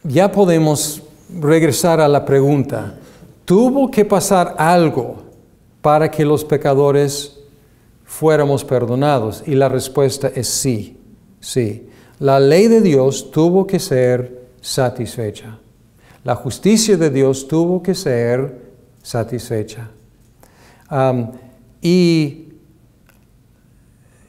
ya podemos regresar a la pregunta. ¿Tuvo que pasar algo para que los pecadores fuéramos perdonados? Y la respuesta es sí, sí. La ley de Dios tuvo que ser satisfecha. La justicia de Dios tuvo que ser satisfecha. Y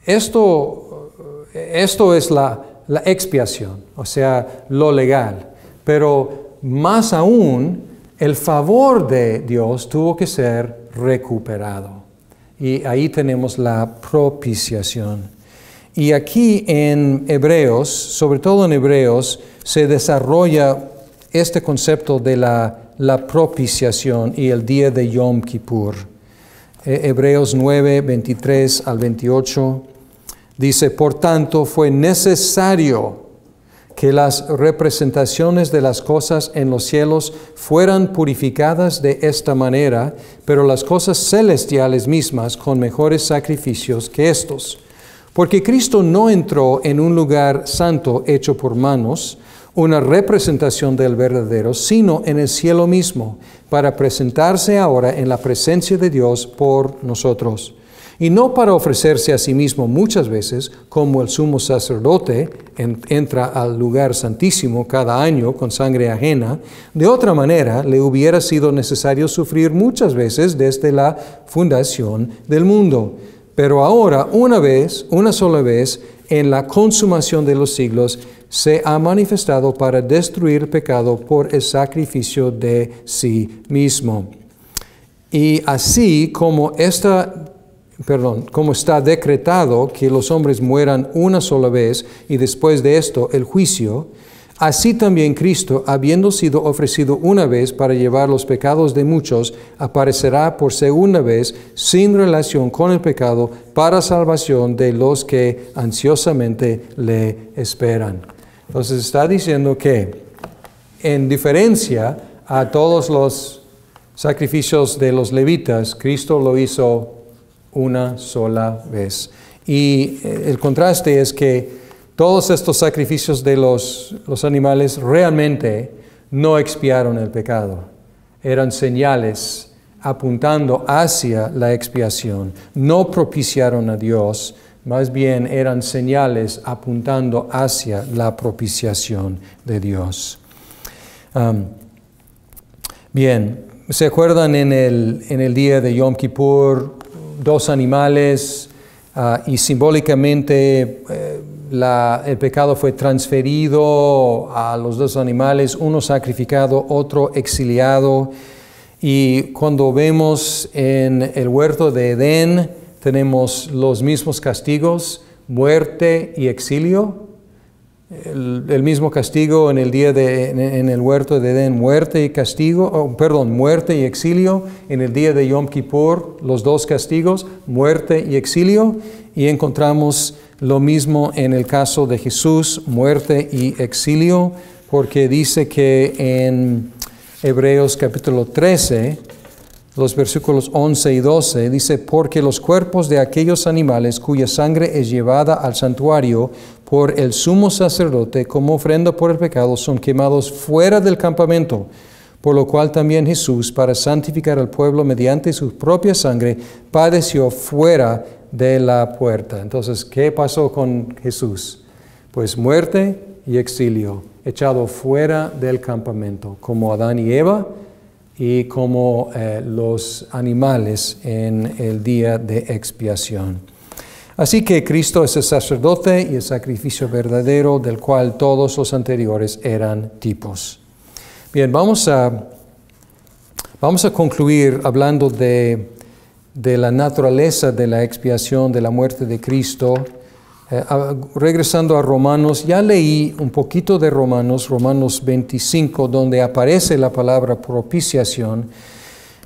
esto es la expiación, o sea, lo legal. Pero más aún, el favor de Dios tuvo que ser recuperado. Y ahí tenemos la propiciación. Y aquí en Hebreos, sobre todo en Hebreos, se desarrolla este concepto de la propiciación y el día de Yom Kippur. Hebreos 9, 23 al 28, dice: por tanto, fue necesario que las representaciones de las cosas en los cielos fueran purificadas de esta manera, pero las cosas celestiales mismas con mejores sacrificios que estos. Porque Cristo no entró en un lugar santo hecho por manos, una representación del verdadero, sino en el cielo mismo, para presentarse ahora en la presencia de Dios por nosotros. Y no para ofrecerse a sí mismo muchas veces, como el sumo sacerdote entra al lugar santísimo cada año con sangre ajena. De otra manera, le hubiera sido necesario sufrir muchas veces desde la fundación del mundo. Pero ahora, una sola vez, en la consumación de los siglos, se ha manifestado para destruir el pecado por el sacrificio de sí mismo. Y así como está decretado que los hombres mueran una sola vez y después de esto el juicio, así también Cristo, habiendo sido ofrecido una vez para llevar los pecados de muchos, aparecerá por segunda vez sin relación con el pecado para salvación de los que ansiosamente le esperan. Entonces está diciendo que en diferencia a todos los sacrificios de los levitas, Cristo lo hizo una sola vez. Y el contraste es que todos estos sacrificios de los animales realmente no expiaron el pecado. Eran señales apuntando hacia la expiación. No propiciaron a Dios, más bien eran señales apuntando hacia la propiciación de Dios. Bien, ¿se acuerdan en el día de Yom Kippur? 2 animales y simbólicamente el pecado fue transferido a los 2 animales, uno sacrificado, otro exiliado. Y cuando vemos en el huerto de Edén, tenemos los mismos castigos, muerte y exilio. El mismo castigo en el huerto de Edén, muerte y exilio. En el día de Yom Kippur, los 2 castigos, muerte y exilio. Y encontramos lo mismo en el caso de Jesús, muerte y exilio, porque dice que en Hebreos capítulo 13, los versículos 11 y 12, dice: porque los cuerpos de aquellos animales cuya sangre es llevada al santuario por el sumo sacerdote como ofrenda por el pecado son quemados fuera del campamento, por lo cual también Jesús, para santificar al pueblo mediante su propia sangre, padeció fuera de la puerta. Entonces, ¿qué pasó con Jesús? Pues muerte y exilio, echado fuera del campamento, como Adán y Eva, y como los animales en el día de expiación. Así que Cristo es el sacerdote y el sacrificio verdadero del cual todos los anteriores eran tipos. Bien, vamos a concluir hablando de la naturaleza de la expiación, de la muerte de Cristo. Regresando a Romanos, ya leí un poquito de Romanos 25, donde aparece la palabra propiciación,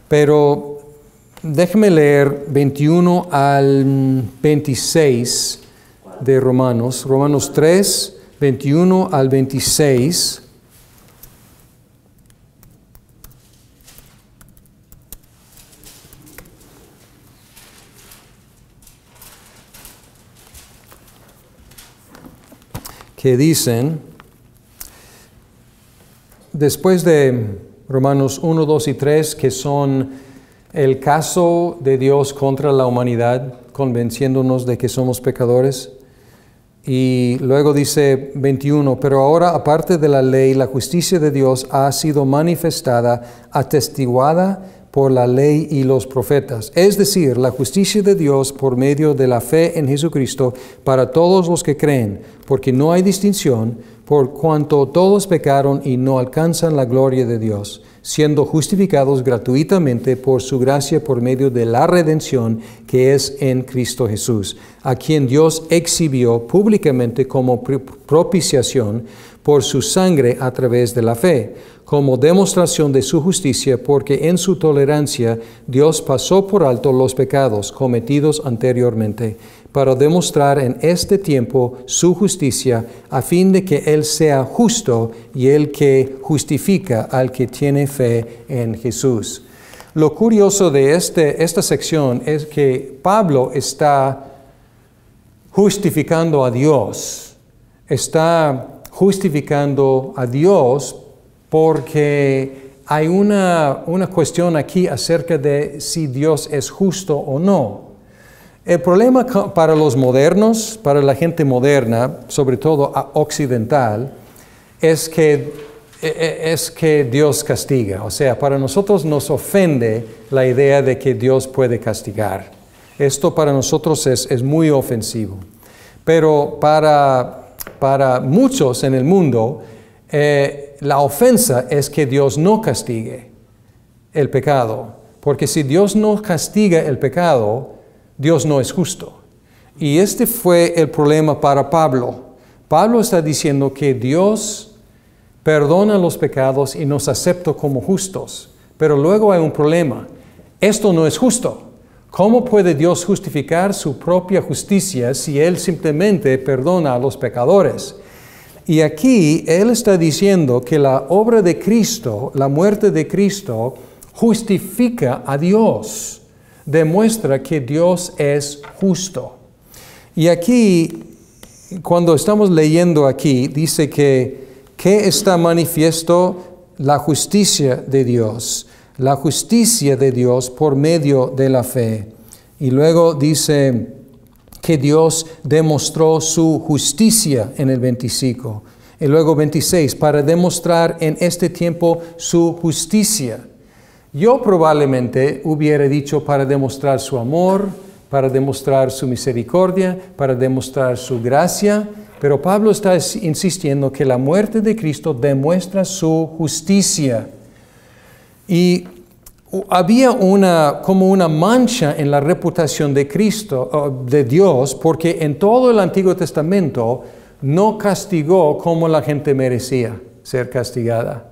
pero déjeme leer 21 al 26 de Romanos 3, 21 al 26. Que dicen: después de Romanos 1, 2 y 3, que son el caso de Dios contra la humanidad, convenciéndonos de que somos pecadores. Y luego dice 21, pero ahora aparte de la ley, la justicia de Dios ha sido manifestada, atestiguada por la ley y los profetas. Es decir, la justicia de Dios por medio de la fe en Jesucristo para todos los que creen, porque no hay distinción, por cuanto todos pecaron y no alcanzan la gloria de Dios, siendo justificados gratuitamente por su gracia por medio de la redención que es en Cristo Jesús, a quien Dios exhibió públicamente como propiciación por su sangre a través de la fe, como demostración de su justicia, porque en su tolerancia Dios pasó por alto los pecados cometidos anteriormente, para demostrar en este tiempo su justicia, a fin de que Él sea justo y el que justifica al que tiene fe en Jesús. Lo curioso de esta sección es que Pablo está justificando a Dios. Está justificando a Dios porque hay una cuestión aquí acerca de si Dios es justo o no. El problema para los modernos, para la gente moderna, sobre todo occidental, es que Dios castiga. O sea, para nosotros nos ofende la idea de que Dios puede castigar. Esto para nosotros es muy ofensivo. Pero para muchos en el mundo, la ofensa es que Dios no castigue el pecado. Porque si Dios no castiga el pecado, Dios no es justo. Y este fue el problema para Pablo. Pablo está diciendo que Dios perdona los pecados y nos acepta como justos. Pero luego hay un problema. Esto no es justo. ¿Cómo puede Dios justificar su propia justicia si Él simplemente perdona a los pecadores? Y aquí Él está diciendo que la obra de Cristo, la muerte de Cristo, justifica a Dios. Demuestra que Dios es justo. Y aquí, cuando estamos leyendo aquí, dice que está manifiesto la justicia de Dios. La justicia de Dios por medio de la fe. Y luego dice que Dios demostró su justicia en el 25. Y luego 26, para demostrar en este tiempo su justicia. Yo probablemente hubiera dicho para demostrar su amor, para demostrar su misericordia, para demostrar su gracia, pero Pablo está insistiendo que la muerte de Cristo demuestra su justicia. Y había como una mancha en la reputación de Cristo, de Dios, porque en todo el Antiguo Testamento no castigó como la gente merecía ser castigada.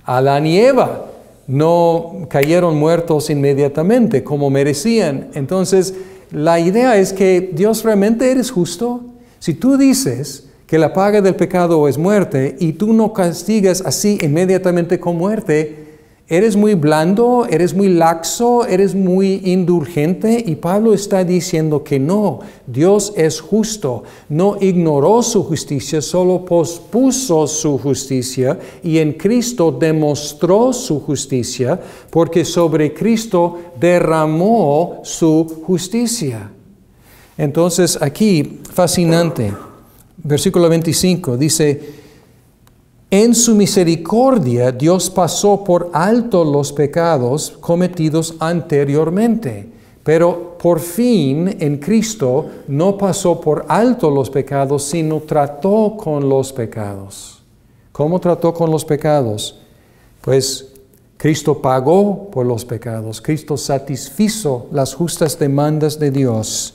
Adán y Eva no cayeron muertos inmediatamente como merecían. Entonces, la idea es que Dios realmente eres justo. Si tú dices que la paga del pecado es muerte y tú no castigas así inmediatamente con muerte, eres muy blando, eres muy laxo, eres muy indulgente. Y Pablo está diciendo que no, Dios es justo. No ignoró su justicia, solo pospuso su justicia y en Cristo demostró su justicia porque sobre Cristo derramó su justicia. Entonces aquí, fascinante, versículo 25 dice: en su misericordia Dios pasó por alto los pecados cometidos anteriormente, pero por fin en Cristo no pasó por alto los pecados, sino trató con los pecados. ¿Cómo trató con los pecados? Pues Cristo pagó por los pecados, Cristo satisfizo las justas demandas de Dios.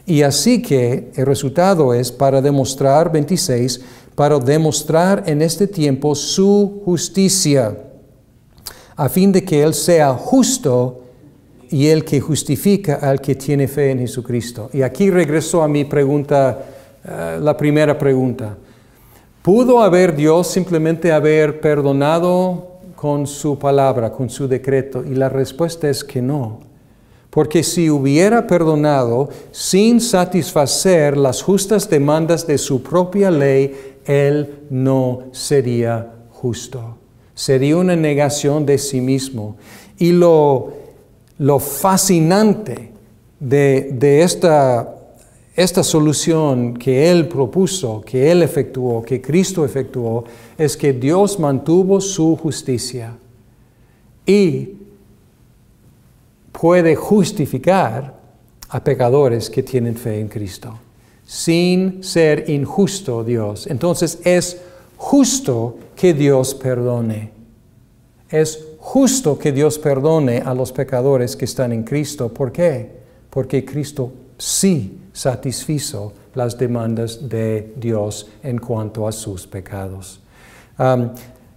Y así que el resultado es para demostrar, 26, para demostrar en este tiempo su justicia, a fin de que Él sea justo y el que justifica al que tiene fe en Jesucristo. Y aquí regreso a mi pregunta, la primera pregunta. ¿Pudo haber Dios simplemente haber perdonado con su palabra, con su decreto? Y la respuesta es que no. Porque si hubiera perdonado sin satisfacer las justas demandas de su propia ley, Él no sería justo. Sería una negación de sí mismo. Y lo fascinante de esta solución que Él propuso, que Él efectuó, que Cristo efectuó, es que Dios mantuvo su justicia y puede justificar a pecadores que tienen fe en Cristo, sin ser injusto Dios. Entonces es justo que Dios perdone. Es justo que Dios perdone a los pecadores que están en Cristo. ¿Por qué? Porque Cristo sí satisfizo las demandas de Dios en cuanto a sus pecados.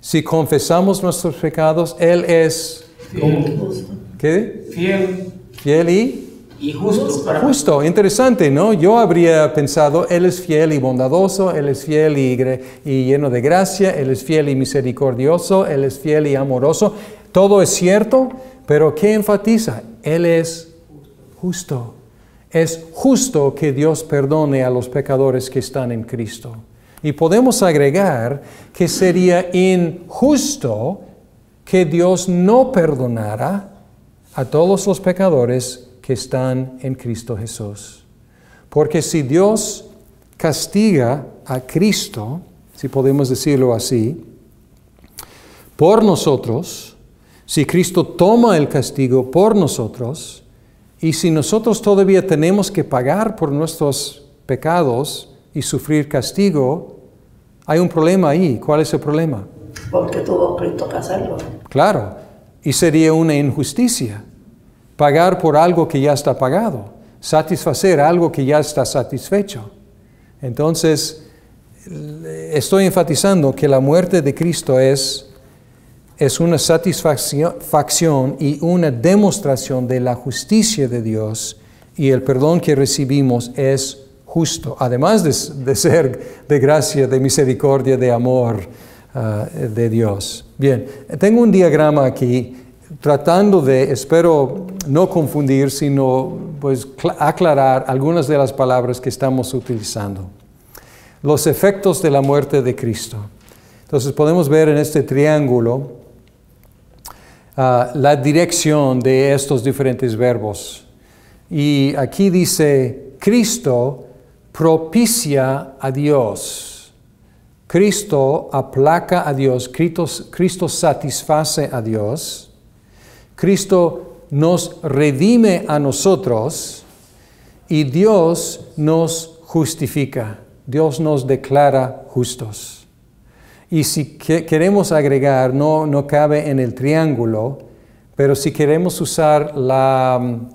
Si confesamos nuestros pecados, Él es... ¿Qué? Fiel y justo. Justo, interesante, ¿no? Yo habría pensado, Él es fiel y bondadoso, Él es fiel y lleno de gracia, Él es fiel y misericordioso, Él es fiel y amoroso. Todo es cierto, pero ¿qué enfatiza? Él es justo. Es justo que Dios perdone a los pecadores que están en Cristo. Y podemos agregar que sería injusto que Dios no perdonara a todos los pecadores que están en Cristo Jesús. Porque si Dios castiga a Cristo, si podemos decirlo así, por nosotros, si Cristo toma el castigo por nosotros, y si nosotros todavía tenemos que pagar por nuestros pecados y sufrir castigo, hay un problema ahí. ¿Cuál es el problema? Porque tuvo Cristo que hacerlo. Claro, y sería una injusticia. Pagar por algo que ya está pagado, satisfacer algo que ya está satisfecho. Entonces, estoy enfatizando que la muerte de Cristo es una satisfacción y una demostración de la justicia de Dios, y el perdón que recibimos es justo, además de ser de gracia, de misericordia, de amor de Dios. Bien, tengo un diagrama aquí tratando de, espero no confundir, sino pues aclarar algunas de las palabras que estamos utilizando. Los efectos de la muerte de Cristo. Entonces podemos ver en este triángulo la dirección de estos diferentes verbos. Y aquí dice, Cristo propicia a Dios. Cristo aplaca a Dios. Cristo satisface a Dios. Cristo nos redime a nosotros y Dios nos justifica. Dios nos declara justos. Y si queremos agregar, no cabe en el triángulo, pero si queremos usar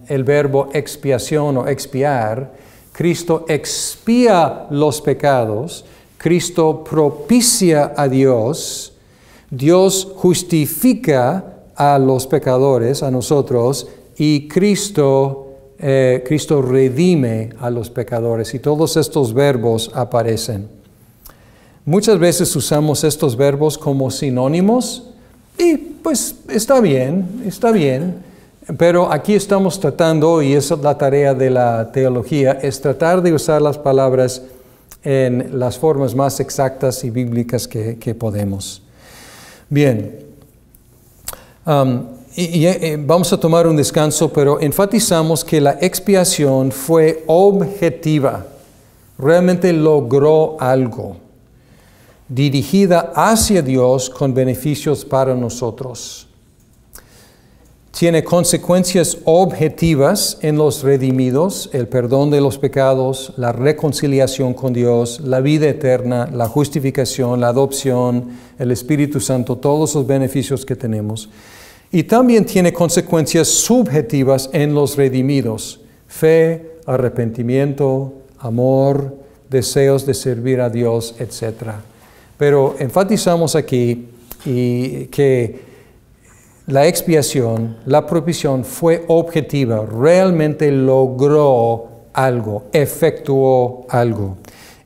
el verbo expiación o expiar, Cristo expía los pecados, Cristo propicia a Dios, Dios justifica a los pecadores, a nosotros, y Cristo redime a los pecadores. Y todos estos verbos aparecen. Muchas veces usamos estos verbos como sinónimos, y pues está bien, pero aquí estamos tratando, y esa es la tarea de la teología, es tratar de usar las palabras en las formas más exactas y bíblicas que podemos. Bien. Vamos a tomar un descanso, pero enfatizamos que la expiación fue objetiva, realmente logró algo, dirigida hacia Dios con beneficios para nosotros. Tiene consecuencias objetivas en los redimidos, el perdón de los pecados, la reconciliación con Dios, la vida eterna, la justificación, la adopción, el Espíritu Santo, todos los beneficios que tenemos. Y también tiene consecuencias subjetivas en los redimidos, fe, arrepentimiento, amor, deseos de servir a Dios, etc. Pero enfatizamos aquí que la expiación, la propiciación fue objetiva, realmente logró algo, efectuó algo.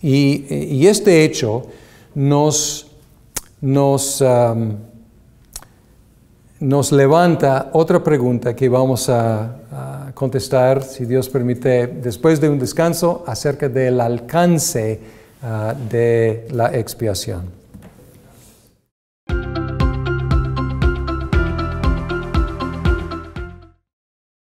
Y este hecho nos levanta otra pregunta que vamos a contestar, si Dios permite, después de un descanso, acerca del alcance de la expiación.